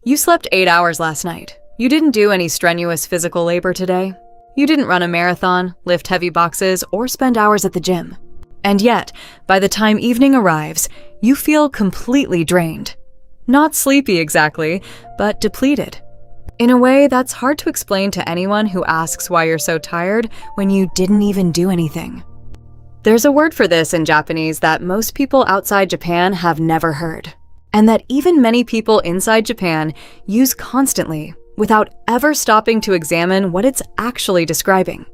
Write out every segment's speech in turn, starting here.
You slept 8 hours last night. You didn't do any strenuous physical labor today. You didn't run a marathon, lift heavy boxes, or spend hours at the gym. And yet, by the time evening arrives, you feel completely drained. Not sleepy exactly, but depleted. In a way that's hard to explain to anyone who asks why you're so tired when you didn't even do anything. There's a word for this in Japanese that most people outside Japan have never heard, and that even many people inside Japan use constantly without ever stopping to examine what it's actually describing.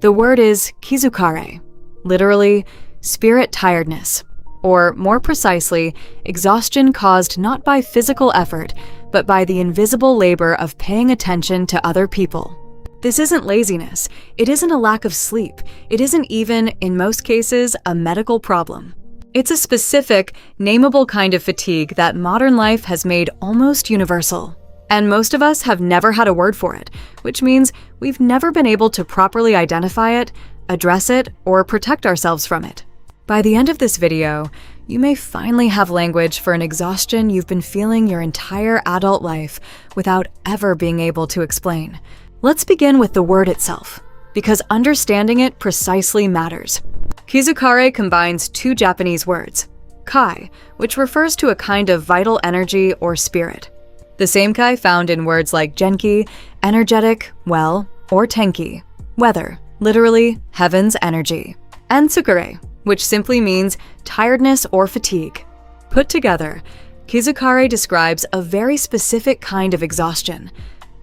The word is Kizukare, literally spirit tiredness, or more precisely, exhaustion caused not by physical effort, but by the invisible labor of paying attention to other people. This isn't laziness, it isn't a lack of sleep, it isn't even, in most cases, a medical problem. It's a specific, nameable kind of fatigue that modern life has made almost universal. And most of us have never had a word for it, which means we've never been able to properly identify it, address it, or protect ourselves from it. By the end of this video, you may finally have language for an exhaustion you've been feeling your entire adult life without ever being able to explain. Let's begin with the word itself, because understanding it precisely matters. Kizukare combines two Japanese words, kai, which refers to a kind of vital energy or spirit. The same kai found in words like genki, energetic, well, or tenki, weather, literally heaven's energy, and tsukare, which simply means tiredness or fatigue. Put together, Kizukare describes a very specific kind of exhaustion,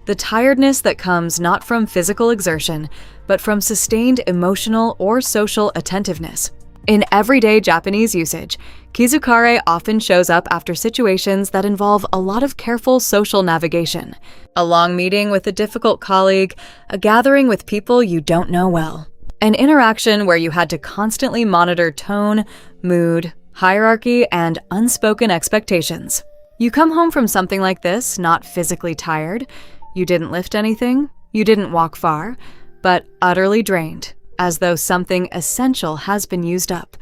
the tiredness that comes not from physical exertion, but from sustained emotional or social attentiveness. In everyday Japanese usage, Kizukare often shows up after situations that involve a lot of careful social navigation. A long meeting with a difficult colleague, a gathering with people you don't know well. An interaction where you had to constantly monitor tone, mood, hierarchy, and unspoken expectations. You come home from something like this not physically tired, you didn't lift anything, you didn't walk far, but utterly drained, as though something essential has been used up.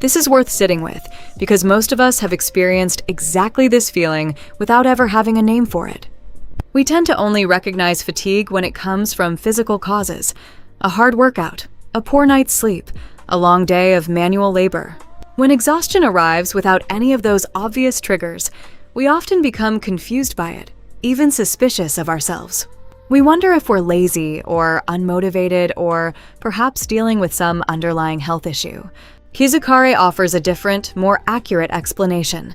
This is worth sitting with, because most of us have experienced exactly this feeling without ever having a name for it. We tend to only recognize fatigue when it comes from physical causes, a hard workout, a poor night's sleep, a long day of manual labor. When exhaustion arrives without any of those obvious triggers, we often become confused by it, even suspicious of ourselves. We wonder if we're lazy or unmotivated or perhaps dealing with some underlying health issue. Kizukare offers a different, more accurate explanation.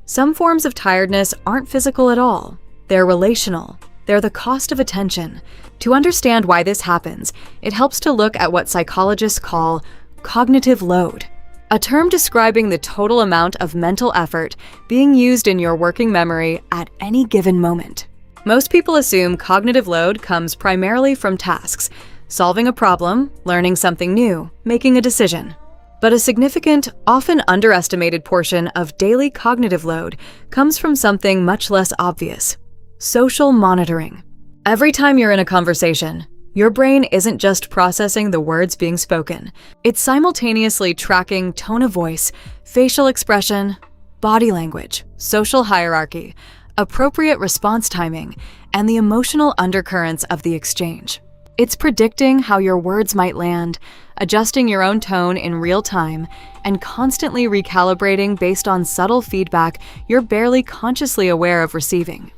Some forms of tiredness aren't physical at all. They're relational. They're the cost of attention. To understand why this happens, it helps to look at what psychologists call cognitive load, a term describing the total amount of mental effort being used in your working memory at any given moment. Most people assume cognitive load comes primarily from tasks, solving a problem, learning something new, making a decision. But a significant, often underestimated portion of daily cognitive load comes from something much less obvious: social monitoring. Every time you're in a conversation, your brain isn't just processing the words being spoken. It's simultaneously tracking tone of voice, facial expression, body language, social hierarchy, appropriate response timing, and the emotional undercurrents of the exchange. It's predicting how your words might land, adjusting your own tone in real time, and constantly recalibrating based on subtle feedback you're barely consciously aware of receiving.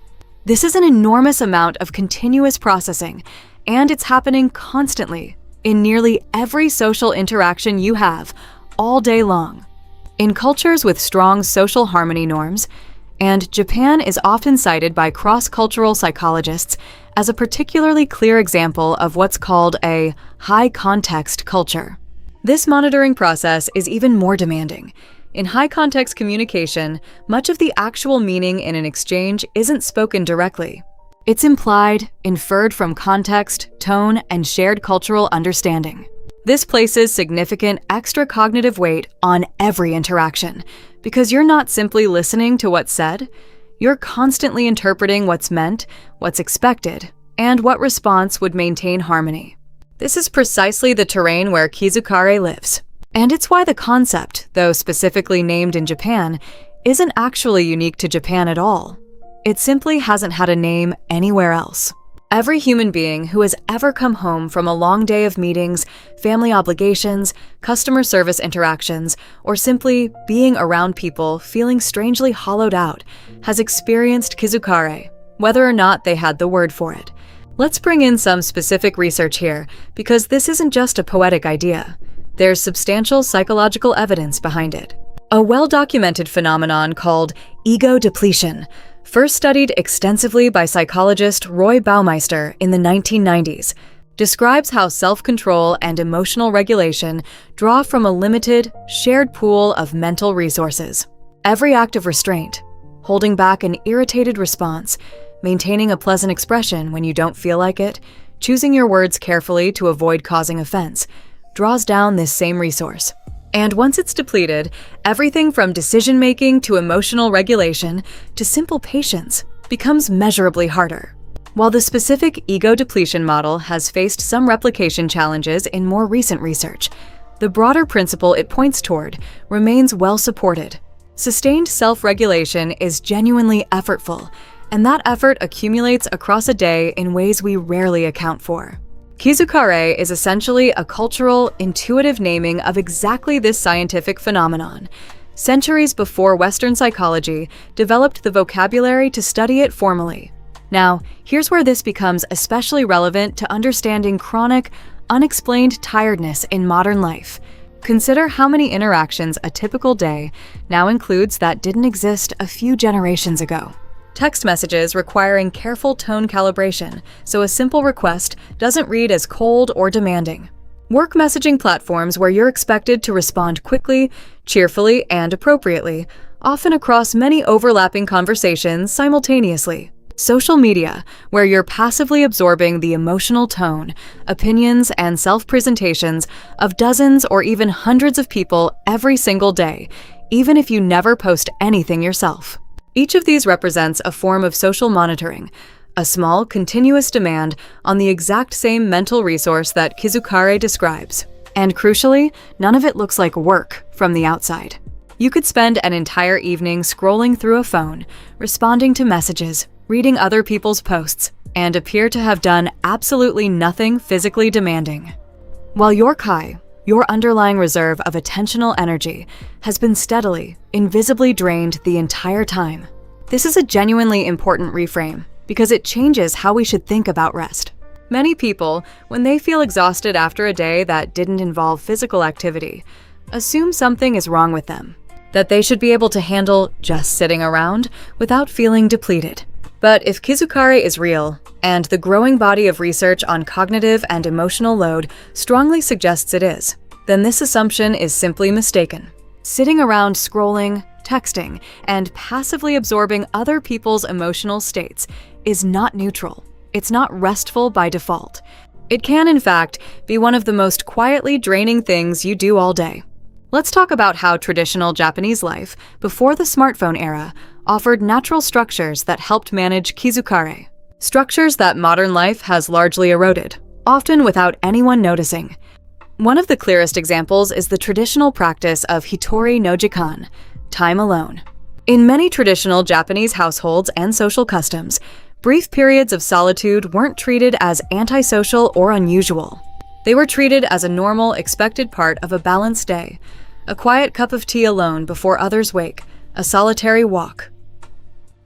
This is an enormous amount of continuous processing, and it's happening constantly in nearly every social interaction you have, all day long. In cultures with strong social harmony norms, and Japan is often cited by cross-cultural psychologists as a particularly clear example of what's called a high-context culture. This monitoring process is even more demanding. In high-context communication, much of the actual meaning in an exchange isn't spoken directly. It's implied, inferred from context, tone, and shared cultural understanding. This places significant extra cognitive weight on every interaction, because you're not simply listening to what's said, you're constantly interpreting what's meant, what's expected, and what response would maintain harmony. This is precisely the terrain where Kizukare lives. And it's why the concept, though specifically named in Japan, isn't actually unique to Japan at all. It simply hasn't had a name anywhere else. Every human being who has ever come home from a long day of meetings, family obligations, customer service interactions, or simply being around people feeling strangely hollowed out has experienced Kizukare, whether or not they had the word for it. Let's bring in some specific research here, because this isn't just a poetic idea. There's substantial psychological evidence behind it. A well-documented phenomenon called ego depletion, first studied extensively by psychologist Roy Baumeister in the 1990s, describes how self-control and emotional regulation draw from a limited, shared pool of mental resources. Every act of restraint, holding back an irritated response, maintaining a pleasant expression when you don't feel like it, choosing your words carefully to avoid causing offense, draws down this same resource. And once it's depleted, everything from decision-making to emotional regulation to simple patience becomes measurably harder. While the specific ego depletion model has faced some replication challenges in more recent research, the broader principle it points toward remains well supported. Sustained self-regulation is genuinely effortful, and that effort accumulates across a day in ways we rarely account for. Kizukare is essentially a cultural, intuitive naming of exactly this scientific phenomenon. Centuries before Western psychology developed the vocabulary to study it formally. Now, here's where this becomes especially relevant to understanding chronic, unexplained tiredness in modern life. Consider how many interactions a typical day now includes that didn't exist a few generations ago. Text messages requiring careful tone calibration, so a simple request doesn't read as cold or demanding. Work messaging platforms where you're expected to respond quickly, cheerfully, and appropriately, often across many overlapping conversations simultaneously. Social media, where you're passively absorbing the emotional tone, opinions, and self-presentations of dozens or even hundreds of people every single day, even if you never post anything yourself. Each of these represents a form of social monitoring, a small, continuous demand on the exact same mental resource that Kizukare describes. And crucially, none of it looks like work from the outside. You could spend an entire evening scrolling through a phone, responding to messages, reading other people's posts, and appear to have done absolutely nothing physically demanding. While your Kai, your underlying reserve of attentional energy, has been steadily, invisibly drained the entire time. This is a genuinely important reframe because it changes how we should think about rest. Many people, when they feel exhausted after a day that didn't involve physical activity, assume something is wrong with them, that they should be able to handle just sitting around without feeling depleted. But if Kizukare is real, and the growing body of research on cognitive and emotional load strongly suggests it is, then this assumption is simply mistaken. Sitting around scrolling, texting, and passively absorbing other people's emotional states is not neutral. It's not restful by default. It can, in fact, be one of the most quietly draining things you do all day. Let's talk about how traditional Japanese life, before the smartphone era, offered natural structures that helped manage Kizukare. Structures that modern life has largely eroded, often without anyone noticing. One of the clearest examples is the traditional practice of hitori no jikan, time alone. In many traditional Japanese households and social customs, brief periods of solitude weren't treated as antisocial or unusual. They were treated as a normal, expected part of a balanced day. A quiet cup of tea alone before others wake, a solitary walk.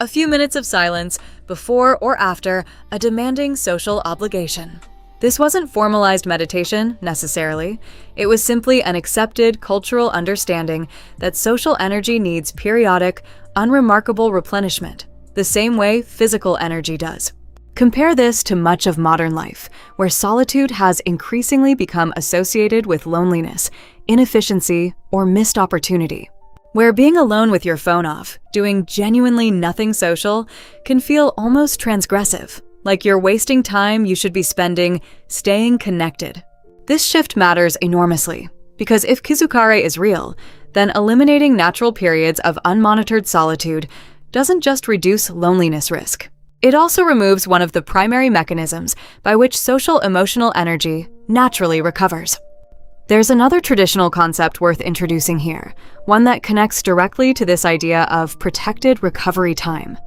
A few minutes of silence before or after a demanding social obligation. This wasn't formalized meditation, necessarily. It was simply an accepted cultural understanding that social energy needs periodic, unremarkable replenishment, the same way physical energy does. Compare this to much of modern life, where solitude has increasingly become associated with loneliness, inefficiency, or missed opportunity. Where being alone with your phone off, doing genuinely nothing social, can feel almost transgressive, like you're wasting time you should be spending staying connected. This shift matters enormously, because if Kizukare is real, then eliminating natural periods of unmonitored solitude doesn't just reduce loneliness risk. It also removes one of the primary mechanisms by which social emotional energy naturally recovers. There's another traditional concept worth introducing here, one that connects directly to this idea of protected recovery time.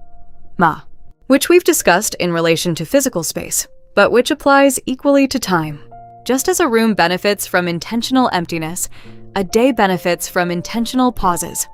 ma, which we've discussed in relation to physical space, but which applies equally to time. Just as a room benefits from intentional emptiness, a day benefits from intentional pauses,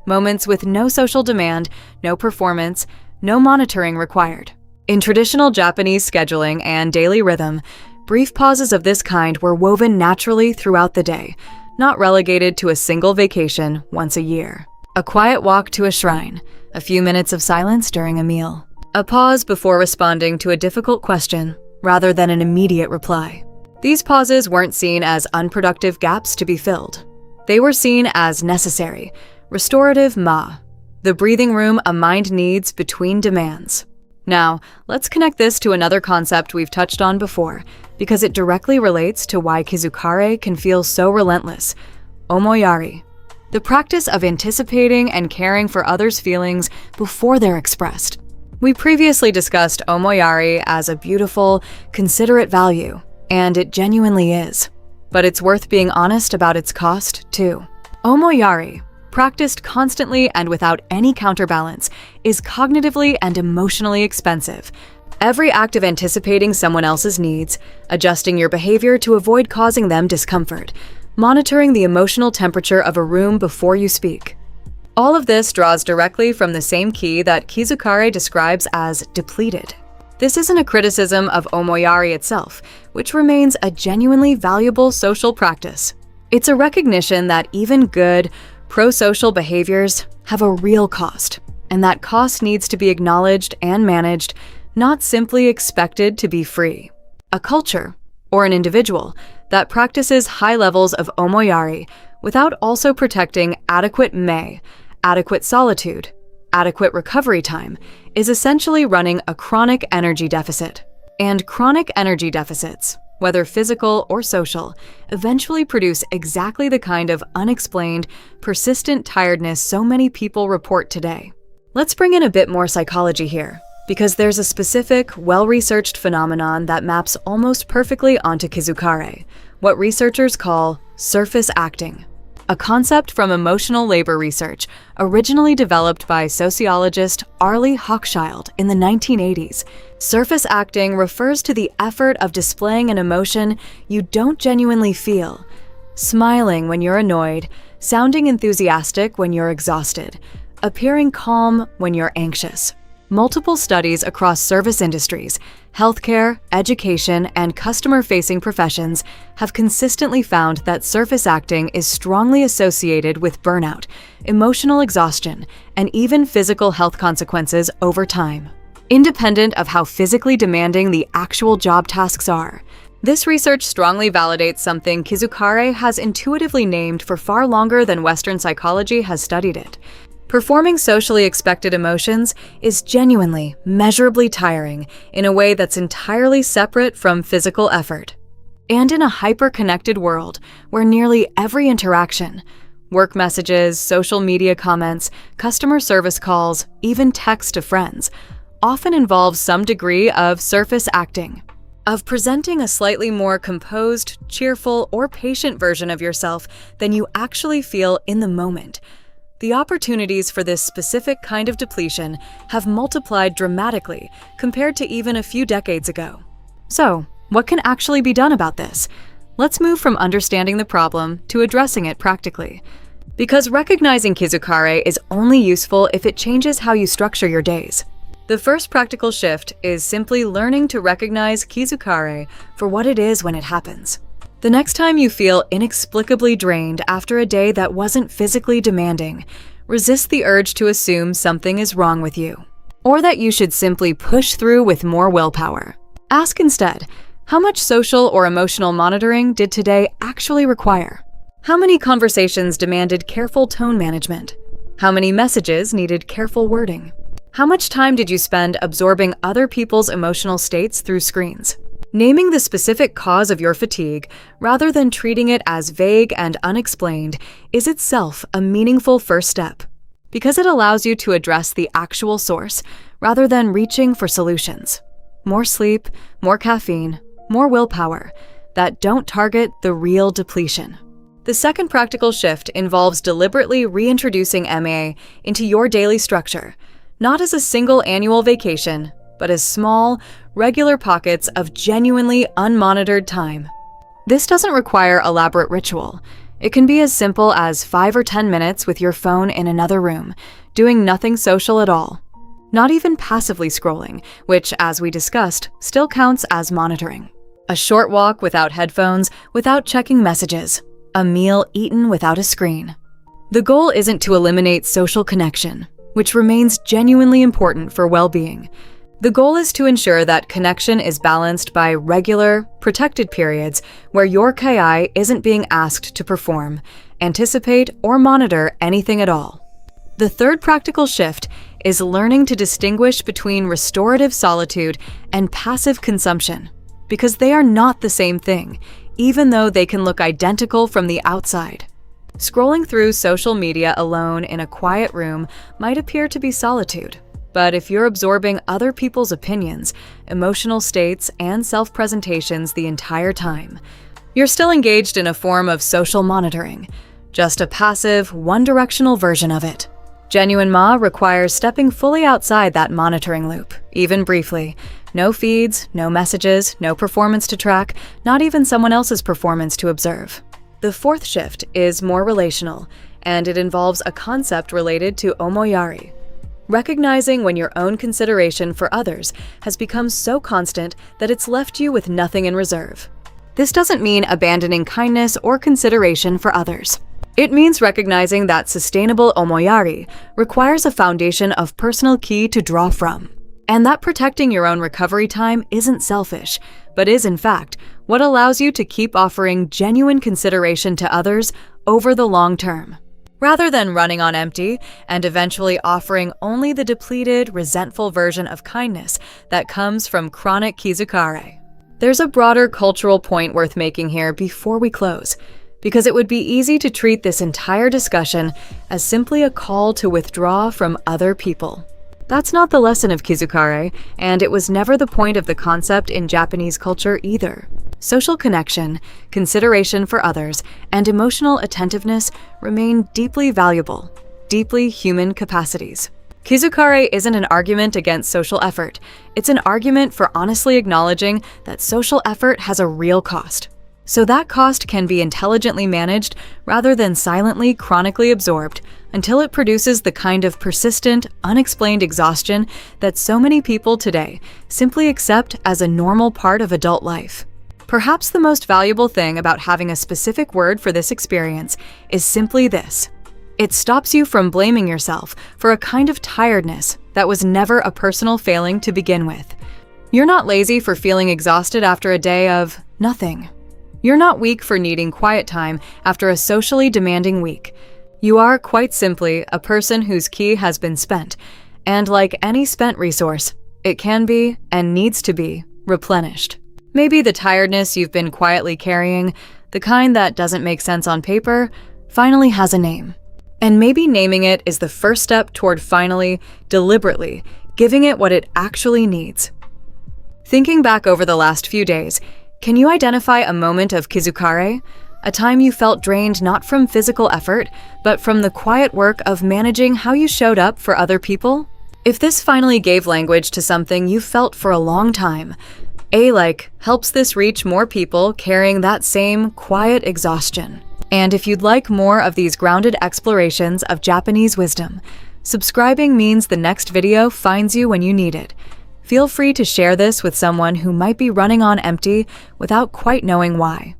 moments with no social demand, no performance, no monitoring required. In traditional Japanese scheduling and daily rhythm, brief pauses of this kind were woven naturally throughout the day, not relegated to a single vacation once a year. A quiet walk to a shrine, a few minutes of silence during a meal, a pause before responding to a difficult question rather than an immediate reply. These pauses weren't seen as unproductive gaps to be filled. They were seen as necessary, restorative ma, the breathing room a mind needs between demands. Now, let's connect this to another concept we've touched on before, because it directly relates to why Kizukare can feel so relentless: omoyari, the practice of anticipating and caring for others' feelings before they're expressed. We previously discussed omoyari as a beautiful, considerate value, and it genuinely is. But it's worth being honest about its cost, too. Omoyari, practiced constantly and without any counterbalance, is cognitively and emotionally expensive. Every act of anticipating someone else's needs, adjusting your behavior to avoid causing them discomfort, monitoring the emotional temperature of a room before you speak. All of this draws directly from the same ki that Kizukare describes as depleted. This isn't a criticism of omoyari itself, which remains a genuinely valuable social practice. It's a recognition that even good, pro-social behaviors have a real cost, and that cost needs to be acknowledged and managed, not simply expected to be free. A culture, or an individual, that practices high levels of omoyari without also protecting adequate adequate solitude, adequate recovery time, is essentially running a chronic energy deficit. And chronic energy deficits, whether physical or social, eventually produce exactly the kind of unexplained, persistent tiredness so many people report today. Let's bring in a bit more psychology here, because there's a specific, well-researched phenomenon that maps almost perfectly onto Kizukare, what researchers call surface acting, a concept from emotional labor research originally developed by sociologist Arlie Hochschild in the 1980s. Surface acting refers to the effort of displaying an emotion you don't genuinely feel, smiling when you're annoyed, sounding enthusiastic when you're exhausted, appearing calm when you're anxious. Multiple studies across service industries, healthcare, education, and customer-facing professions have consistently found that surface acting is strongly associated with burnout, emotional exhaustion, and even physical health consequences over time, independent of how physically demanding the actual job tasks are. This research strongly validates something Kizukare has intuitively named for far longer than Western psychology has studied it. Performing socially expected emotions is genuinely, measurably tiring in a way that's entirely separate from physical effort. And in a hyper-connected world where nearly every interaction, work messages, social media comments, customer service calls, even text to friends, often involves some degree of surface acting, of presenting a slightly more composed, cheerful, or patient version of yourself than you actually feel in the moment. The opportunities for this specific kind of depletion have multiplied dramatically compared to even a few decades ago. So, what can actually be done about this? Let's move from understanding the problem to addressing it practically. Because recognizing Kizukare is only useful if it changes how you structure your days. The first practical shift is simply learning to recognize Kizukare for what it is when it happens. The next time you feel inexplicably drained after a day that wasn't physically demanding, resist the urge to assume something is wrong with you, or that you should simply push through with more willpower. Ask instead, how much social or emotional monitoring did today actually require? How many conversations demanded careful tone management? How many messages needed careful wording? How much time did you spend absorbing other people's emotional states through screens? Naming the specific cause of your fatigue, rather than treating it as vague and unexplained, is itself a meaningful first step, because it allows you to address the actual source, rather than reaching for solutions. More sleep, more caffeine, more willpower, that don't target the real depletion. The second practical shift involves deliberately reintroducing MA into your daily structure, Not as a single annual vacation, but as small, regular pockets of genuinely unmonitored time. This doesn't require elaborate ritual. It can be as simple as 5 or 10 minutes with your phone in another room, doing nothing social at all. Not even passively scrolling, which, as we discussed, still counts as monitoring. A short walk without headphones, without checking messages. A meal eaten without a screen. The goal isn't to eliminate social connection, which remains genuinely important for well-being. The goal is to ensure that connection is balanced by regular, protected periods where your ki isn't being asked to perform, anticipate, or monitor anything at all. The third practical shift is learning to distinguish between restorative solitude and passive consumption, because they are not the same thing, even though they can look identical from the outside. Scrolling through social media alone in a quiet room might appear to be solitude, but if you're absorbing other people's opinions, emotional states, and self-presentations the entire time, you're still engaged in a form of social monitoring, just a passive, one-directional version of it. Genuine Ma requires stepping fully outside that monitoring loop, even briefly. No feeds, no messages, no performance to track, not even someone else's performance to observe. The fourth shift is more relational, and it involves a concept related to omoyari. Recognizing when your own consideration for others has become so constant that it's left you with nothing in reserve. This doesn't mean abandoning kindness or consideration for others. It means recognizing that sustainable omoyari requires a foundation of personal ki to draw from, and that protecting your own recovery time isn't selfish, but is in fact what allows you to keep offering genuine consideration to others over the long term, rather than running on empty and eventually offering only the depleted, resentful version of kindness that comes from chronic Kizukare. There's a broader cultural point worth making here before we close, because it would be easy to treat this entire discussion as simply a call to withdraw from other people. That's not the lesson of Kizukare, and it was never the point of the concept in Japanese culture either. Social connection, consideration for others, and emotional attentiveness remain deeply valuable, deeply human capacities. Kizukare isn't an argument against social effort. It's an argument for honestly acknowledging that social effort has a real cost. So that cost can be intelligently managed rather than silently, chronically absorbed until it produces the kind of persistent, unexplained exhaustion that so many people today simply accept as a normal part of adult life. Perhaps the most valuable thing about having a specific word for this experience is simply this. It stops you from blaming yourself for a kind of tiredness that was never a personal failing to begin with. You're not lazy for feeling exhausted after a day of nothing. You're not weak for needing quiet time after a socially demanding week. You are, quite simply, a person whose ki has been spent, and like any spent resource, it can be, and needs to be, replenished. Maybe the tiredness you've been quietly carrying, the kind that doesn't make sense on paper, finally has a name. And maybe naming it is the first step toward finally, deliberately, giving it what it actually needs. Thinking back over the last few days, can you identify a moment of Kizukare? A time you felt drained not from physical effort, but from the quiet work of managing how you showed up for other people? If this finally gave language to something you felt for a long time, helps this reach more people carrying that same quiet exhaustion. And if you'd like more of these grounded explorations of Japanese wisdom, subscribing means the next video finds you when you need it. Feel free to share this with someone who might be running on empty without quite knowing why.